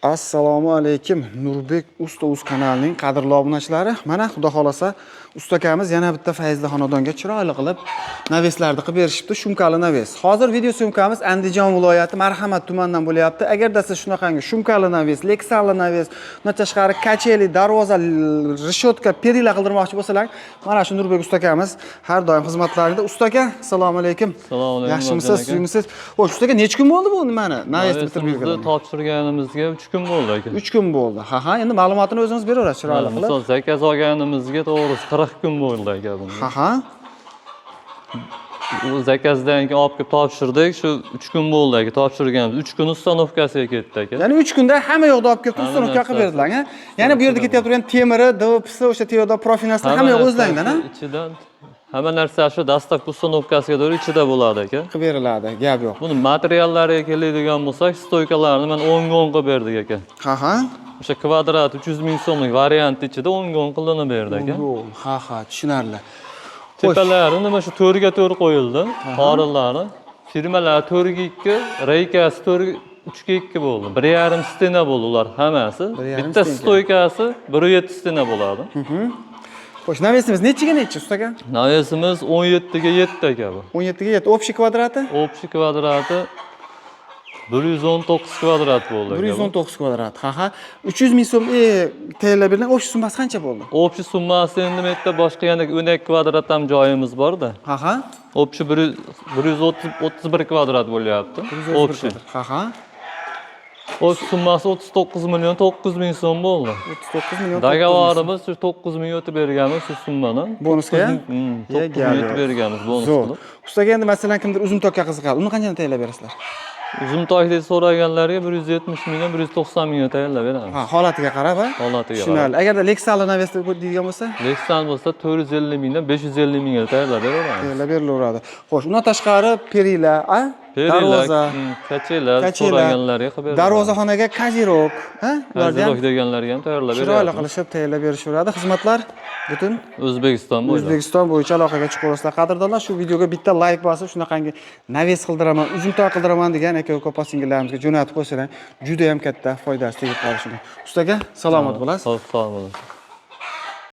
Assalomu alaykum. Nurbek Usta Uz kanalining qadrli obunachilari. Mana xudo xolasa usta akamiz yana bitta fayzli xonadonga chiroyli qilib naveslarni qilib berishibdi. Shumkali naves. Hozir video syomkamiz Andijon viloyati Marhamat tumanidan bo'lyapti. Agarda siz shunaqangi shumkali naves, leksali naves, undan tashqari kacheli, darvoza, rishotka, perila qildirmoqchi bo'lsalar, mana shu Nurbek usta akamiz har doim xizmatlaringizda. Usta aka, assalomu alaykum. Assalomu alaykum. Yaxshimisiz, suyimsiz? Xo'sh, usta aka, necha kun bo'ldi bu nimani? Navesni bitirib yurganimizga? Topshirganimizga 3 kun bo'ldi aka. 3 kun bo'ldi. Ha, endi ma'lumotini o'zingiz beraverasiz chiroyli qilib. Misol zakaz olganimizga to'g'risi 40 kun bo'ldi aka bunga. Ha. U zakazdan keyin olib kelib topshirdik, shu 3 kun bo'ldi aka topshirganimiz. 3 kun ustanovkasiga ketdi aka. Ya'ni 3 kunda hamma yoqda olib kelib ustanovka qilib berdilar, ha? Ya'ni bu yerda ketyapti turgan temiri, DVPsi, o'sha teoda profinaslar hamma yo'q o'zlaridan, ha? Ichidan hamma narsa shu dastlabki ustanovkasiga doğru ichida bo'ladi aka. Qilib beriladi, gap yo'q. Buni materiallariga keladigan bo'lsak, stoykalarni men 10 gon qilib berdik aka. Ha. O'sha kvadrat 300 ming so'mlik variant ichida 10 gon qilinib berdi aka. Ha, tushunarli. Tepalari nima shu to'rga to'r qo'yildi. Qorillari. Firmalar 4 reykasi 3 bo'ldi. 1,5 stena bo'ldi ular hammasi. Bitta stoykasi 1,7 stena bo'ladi. Xo'sh, navesimiz nechiga nechi usta aka? Navesimiz 17 ga 7 aka bu. 17 ga 7. Общий kvadrati? Общий kvadrati 119 kvadrat bo'ldi. 119 kvadrat. Ha. 300 ming so'm TL bergan общий summasi qancha bo'ldi? Общий summasi endi bu yerda boshqa yana 12 kvadrat ham joyimiz bor-da. Ha. Общий 131 kvadrat bo'lyapti. Общий. Ha. Общий summasi 39 million 900 ming so'm bo'ldi. 39 million. Dogovorimiz shu 9 ming o'tib berganmiz shu summani. Bonusga? 9 ming o'tib berganmiz bonus qilib. Ustaga endi masalan kimdir uzun tokka qiziqadi. Uni qanchadan tayyorlab berasizlar? Uzun tokdek so'raganlarga 170 million 190 million tayyorlab beramiz. Ha, holatiga qarab, ha? Holatiga qarab. Tushunarli. Agarda Lexali navesda deydigan bo'lsa? Lexan bo'lsa 450 mingdan 550 mingga tayyorlab beramiz. Tayyorlab berilaveradi. Xo'sh, undan tashqari perila, darvoza, kachelar so'raganlarga xabar beraman. darvozaxonaga kajirok, ha? Ularga Kajirok deganlarga ham tayyorlab beramiz. chiroyli qilishib tayyorlab berishaveradi. Xizmatlar butun O'zbekiston bo'yicha aloqaga chiqib olasizlar. Qadrdonlar, shu videoga bitta like bosib, shunaqangi naves qildiraman, uzuntoq qildiraman degan aka uka opa-singillarimizga jo'natib qo'ysalar, juda ham katta foydasi tegib qolishi mumkin. Ustaga salomat bo'lasiz. Sog' bo'ling.